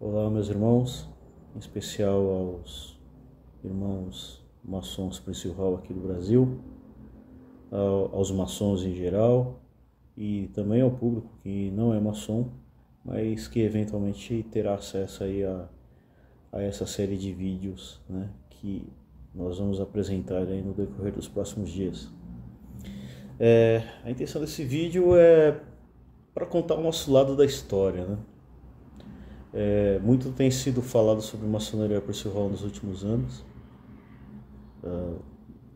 Olá, meus irmãos, em especial aos irmãos maçons Prince Hall aqui do Brasil, aos maçons em geral e também ao público que não é maçom, mas que eventualmente terá acesso aí a essa série de vídeos, né, que nós vamos apresentar aí no decorrer dos próximos dias. A intenção desse vídeo é para contar o nosso lado da história, né? Muito tem sido falado sobre maçonaria Percy Hall nos últimos anos,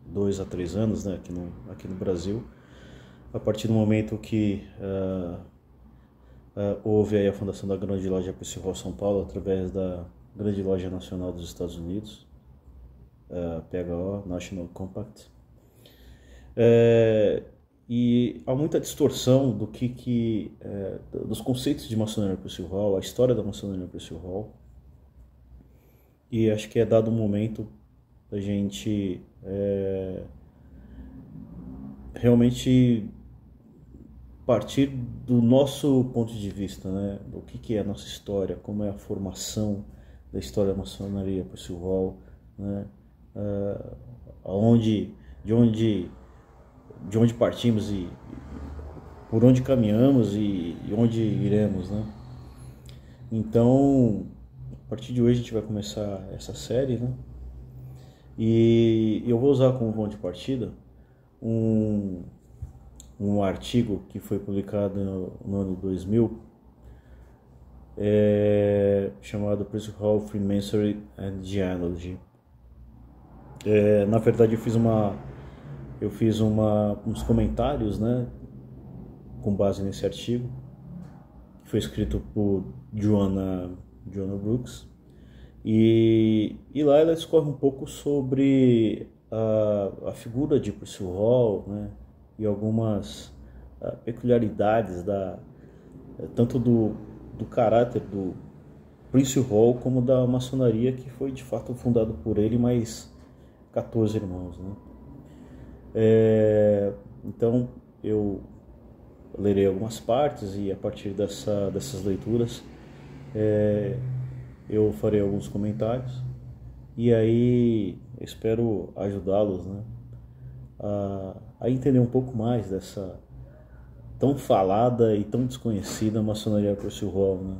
2 a 3 anos, né, aqui no Brasil, a partir do momento que houve aí a fundação da Grande Loja Percy Hall São Paulo através da Grande Loja Nacional dos Estados Unidos, PHO, National Compact. E há muita distorção dos conceitos de maçonaria Percy Hall, a história da maçonaria Percy Hall, e acho que é dado o momento da gente realmente partir do nosso ponto de vista, né? Do que é a nossa história, como é a formação da história da maçonaria Percy Hall, né? De onde partimos e por onde caminhamos e onde iremos, né? Então, a partir de hoje a gente vai começar essa série, né? E eu vou usar como ponto de partida um artigo que foi publicado no ano 2000, chamado Percy Hall Freemasonry and Genealogy. Na verdade eu fiz uns comentários, né, com base nesse artigo, que foi escrito por Joanna Brooks, e lá ela discorre um pouco sobre a figura de Percy Hall, né, e algumas peculiaridades tanto do caráter do Prince Hall como da maçonaria, que foi de fato fundado por ele mais 14 irmãos, né? Então eu lerei algumas partes e a partir dessas leituras eu farei alguns comentários e aí espero ajudá-los, né, a entender um pouco mais dessa tão falada e tão desconhecida maçonaria Percy Hall, né?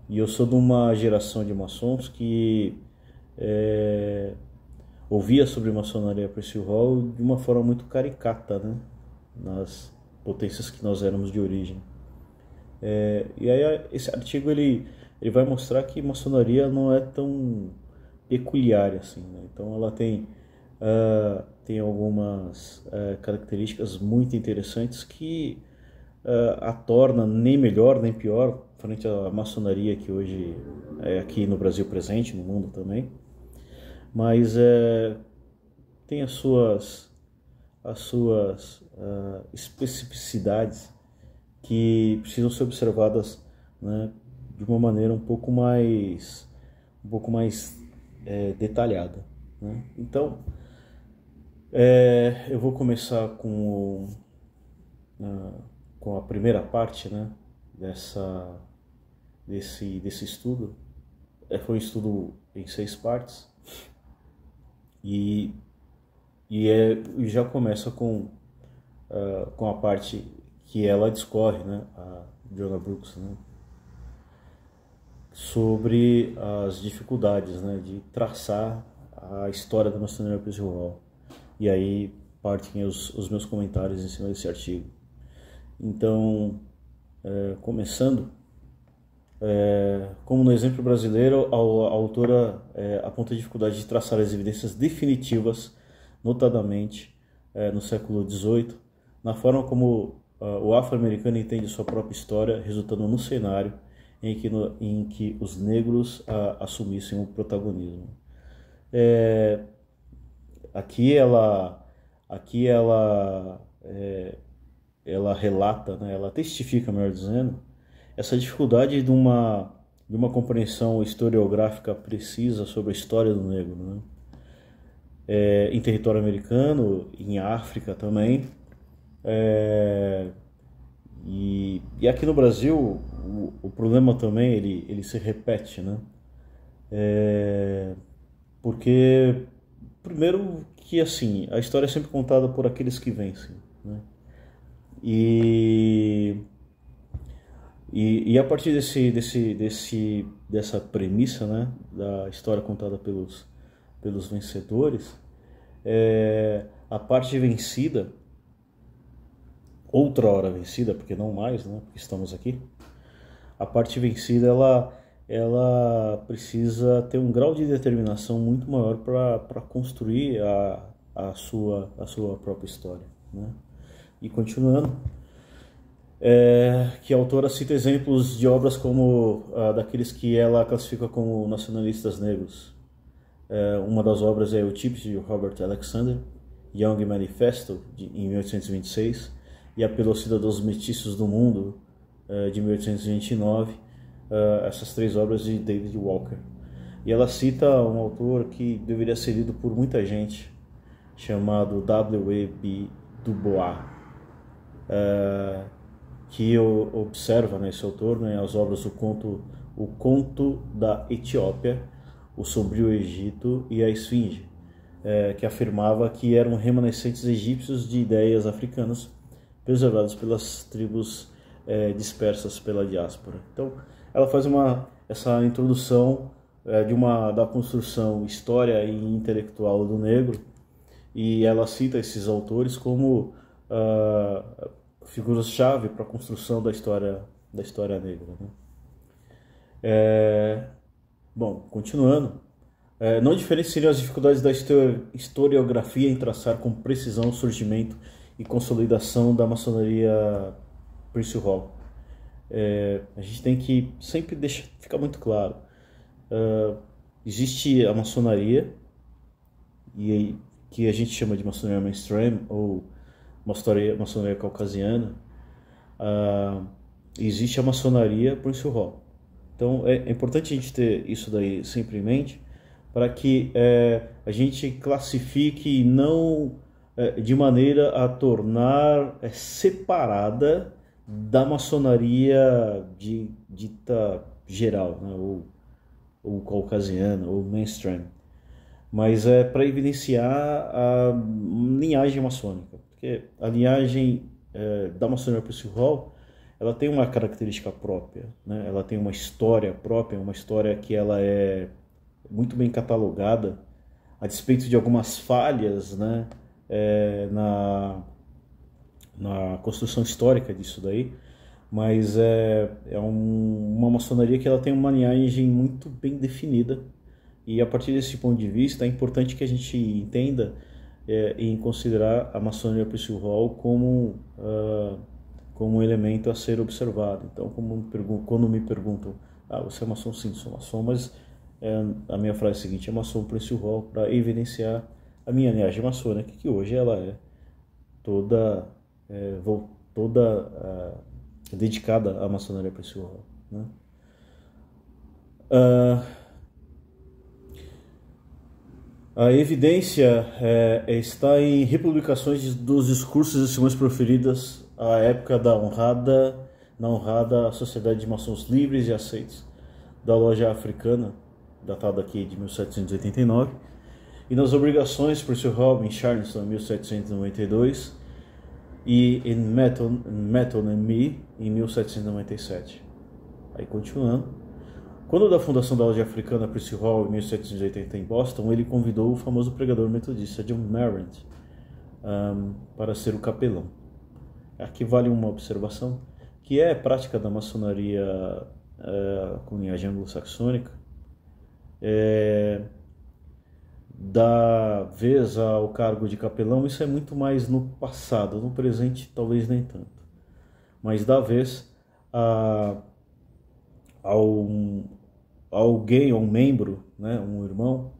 E eu sou de uma geração de maçons que ouvia sobre maçonaria Percy Hall de uma forma muito caricata, né, nas potências que nós éramos de origem. E aí esse artigo ele vai mostrar que maçonaria não é tão peculiar assim, né? Então ela tem algumas características muito interessantes que a torna nem melhor nem pior frente à maçonaria que hoje é aqui no Brasil presente, no mundo também, mas tem as suas especificidades que precisam ser observadas, né, de uma maneira um pouco mais detalhada, né? Então eu vou começar com a primeira parte, né, desse estudo. Foi um estudo em 6 partes e já começa com a parte que ela discorre, né, a Joanna Brooks, né, sobre as dificuldades, né, de traçar a história da maçonaria Percy Hall. E aí partem os meus comentários em cima desse artigo. Então, começando, como no exemplo brasileiro, a autora aponta a dificuldade de traçar as evidências definitivas, notadamente no século XVIII, na forma como o afro-americano entende sua própria história, resultando no cenário em que os negros assumissem o protagonismo. Aqui ela relata, né, ela testifica, melhor dizendo, essa dificuldade de uma compreensão historiográfica precisa sobre a história do negro, né? Em território americano, em África também, e aqui no Brasil o problema também, ele se repete, né? Porque, primeiro que assim, a história é sempre contada por aqueles que vencem, né? E, e a partir dessa premissa, né, da história contada pelos vencedores, a parte vencida, outra hora vencida, porque não mais, né, porque estamos aqui, a parte vencida ela precisa ter um grau de determinação muito maior para construir a sua própria história, né? E continuando, que a autora cita exemplos de obras como daqueles que ela classifica como nacionalistas negros. Uma das obras é o Tipos de Robert Alexander, Young Manifesto, em 1826, e a Pelocida dos Mestiços do Mundo, de 1829, essas três obras de David Walker. E ela cita um autor que deveria ser lido por muita gente, chamado W.E.B. Du Bois, que observa, né, esse autor, né, as obras O Conto da Etiópia, O Sombrio Egito e a Esfinge, que afirmava que eram remanescentes egípcios de ideias africanas preservadas pelas tribos dispersas pela diáspora. Então, ela faz essa introdução da construção história e intelectual do negro, e ela cita esses autores como figuras-chave para a construção da história negra, né? Bom, continuando, não diferenciariam as dificuldades da historiografia em traçar com precisão o surgimento e consolidação da maçonaria Percy Hall. A gente tem que sempre ficar muito claro, existe a maçonaria, que a gente chama de maçonaria mainstream ou maçonaria caucasiana, existe a maçonaria Percy Hall. Então é importante a gente ter isso daí sempre em mente, para que a gente classifique não de maneira a tornar separada da maçonaria dita geral, né, ou caucasiana, ou mainstream, mas para evidenciar a linhagem maçônica, porque a linhagem da maçonaria Percy Hall, ela tem uma característica própria, né? Ela tem uma história própria, uma história que ela é muito bem catalogada, a despeito de algumas falhas, né, na construção histórica disso daí, mas uma maçonaria que ela tem uma linhagem muito bem definida, e a partir desse ponto de vista é importante que a gente entenda e considerar a maçonaria Percy Hall como um elemento a ser observado. Então, quando me perguntam, você é maçom? Sim, sou maçom, mas a minha frase é a seguinte: é maçom Percy Hall, para evidenciar a minha linhagem maçônica, que hoje ela é toda dedicada à maçonaria Percy Hall, né? A evidência está em republicações dos discursos e lições proferidas à época na honrada Sociedade de Maçons Livres e Aceitos da Loja Africana, datada aqui de 1789, e nas obrigações Percy Hall em Charleston, 1792, e em Metal and Me, em 1797. Aí, continuando, quando da fundação da Loja Africana Percy Hall em 1780 em Boston, ele convidou o famoso pregador metodista John Marrant para ser o capelão. Aqui vale uma observação, que é prática da maçonaria com linhagem anglo-saxônica, dar vez ao cargo de capelão. Isso é muito mais no passado, no presente talvez nem tanto, mas dá vez a alguém, um membro, né, um irmão,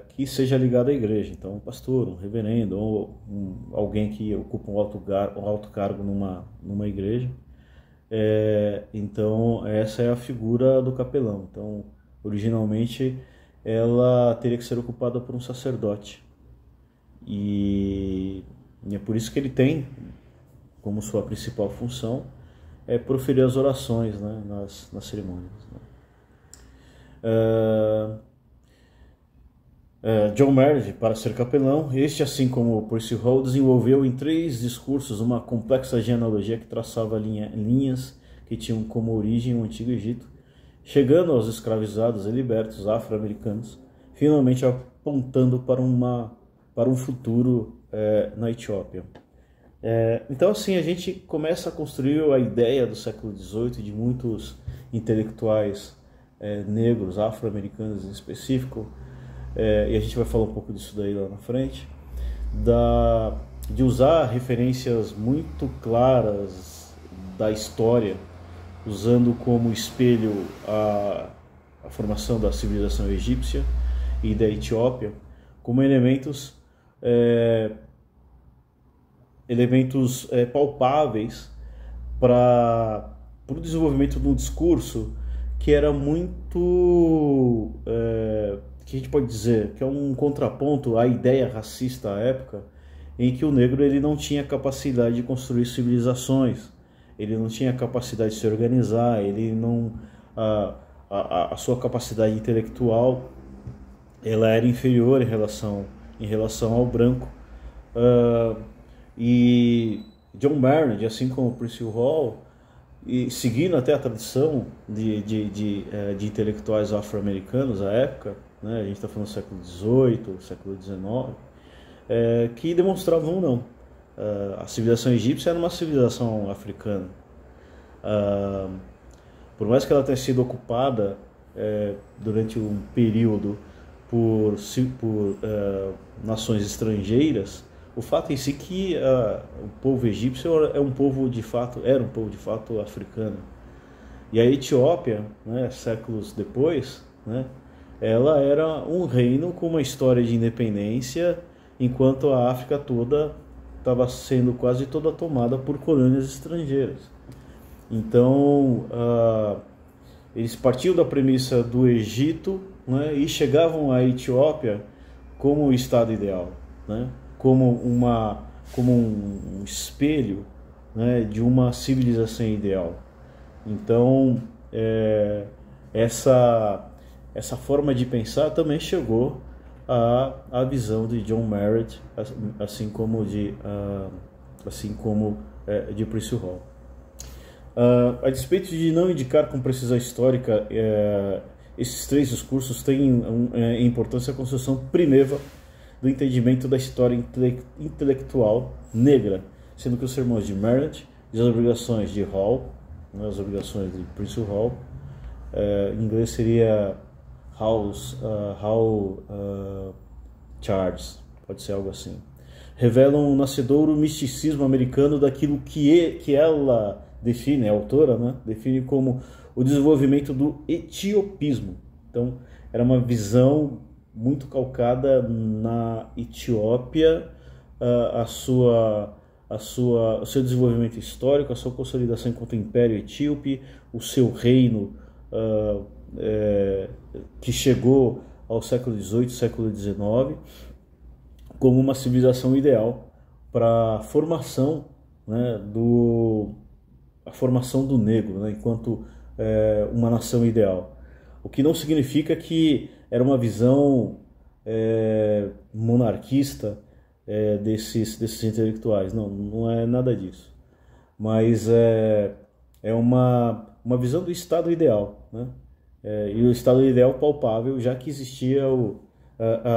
que seja ligado à igreja. Então, um pastor, um reverendo, ou alguém que ocupa um alto cargo numa igreja. Então, essa é a figura do capelão. Então, originalmente, ela teria que ser ocupada por um sacerdote. E é por isso que ele tem como sua principal função proferir as orações, né, nas cerimônias, né. John Merritt, para ser capelão, este, assim como Percy Hall, desenvolveu em 3 discursos uma complexa genealogia que traçava linhas que tinham como origem o Antigo Egito, chegando aos escravizados e libertos afro-americanos, finalmente apontando para um futuro na Etiópia. Então, assim, a gente começa a construir a ideia do século XVIII de muitos intelectuais negros, afro-americanos em específico, e a gente vai falar um pouco disso daí lá na frente, de usar referências muito claras da história, usando como espelho a formação da civilização egípcia e da Etiópia, como elementos palpáveis para o desenvolvimento de um discurso que era muito, que a gente pode dizer, que é um contraponto à ideia racista à época, em que o negro ele não tinha capacidade de construir civilizações, ele não tinha capacidade de se organizar, ele não, a sua capacidade intelectual ela era inferior em relação ao branco. E John Maynard, assim como Percy Hall, e seguindo até a tradição de intelectuais afro-americanos à época, né, a gente está falando do século XVIII, século XIX, que demonstravam não. A civilização egípcia era uma civilização africana. Por mais que ela tenha sido ocupada durante um período por nações estrangeiras, o fato em si que o povo egípcio era um povo de fato africano. E a Etiópia, né, séculos depois, né, ela era um reino com uma história de independência, enquanto a África toda estava sendo quase toda tomada por colônias estrangeiras. Então, eles partiam da premissa do Egito, né, e chegavam à Etiópia como o estado ideal, né, como um espelho, né, de uma civilização ideal. Então, essa forma de pensar também chegou à visão de John Merritt, assim como de Percy Hall. A despeito de não indicar com precisão histórica, esses 3 discursos têm importância a construção primeva do entendimento da história intelectual negra, sendo que os sermões de Merritt e as obrigações de Hall, né, as obrigações de Percy Hall, em inglês seria Charges, pode ser algo assim, revelam um nascedouro misticismo americano daquilo que ela define, a autora, né, define como o desenvolvimento do etiopismo. Então, era uma visão muito calcada na Etiópia, o seu desenvolvimento histórico, a sua consolidação enquanto Império Etíope, o seu reino que chegou ao século XVIII, século XIX, como uma civilização ideal para a formação, né, a formação do negro, né, enquanto uma nação ideal. O que não significa que era uma visão monarquista desses intelectuais. Não é nada disso. Mas é uma visão do estado ideal, né? E o estado ideal palpável, já que existia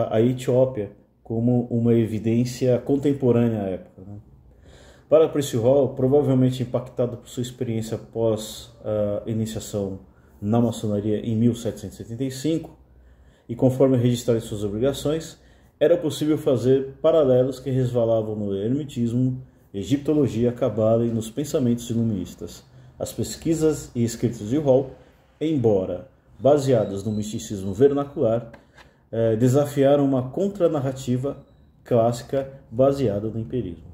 a Etiópia como uma evidência contemporânea à época, né? Para Percy Hall, provavelmente impactado por sua experiência após a iniciação na maçonaria em 1775, e conforme registrado em suas obrigações, era possível fazer paralelos que resvalavam no hermetismo, egiptologia, cabala e nos pensamentos iluministas. As pesquisas e escritos de Hall, embora baseadas no misticismo vernacular, desafiaram uma contranarrativa clássica baseada no empirismo.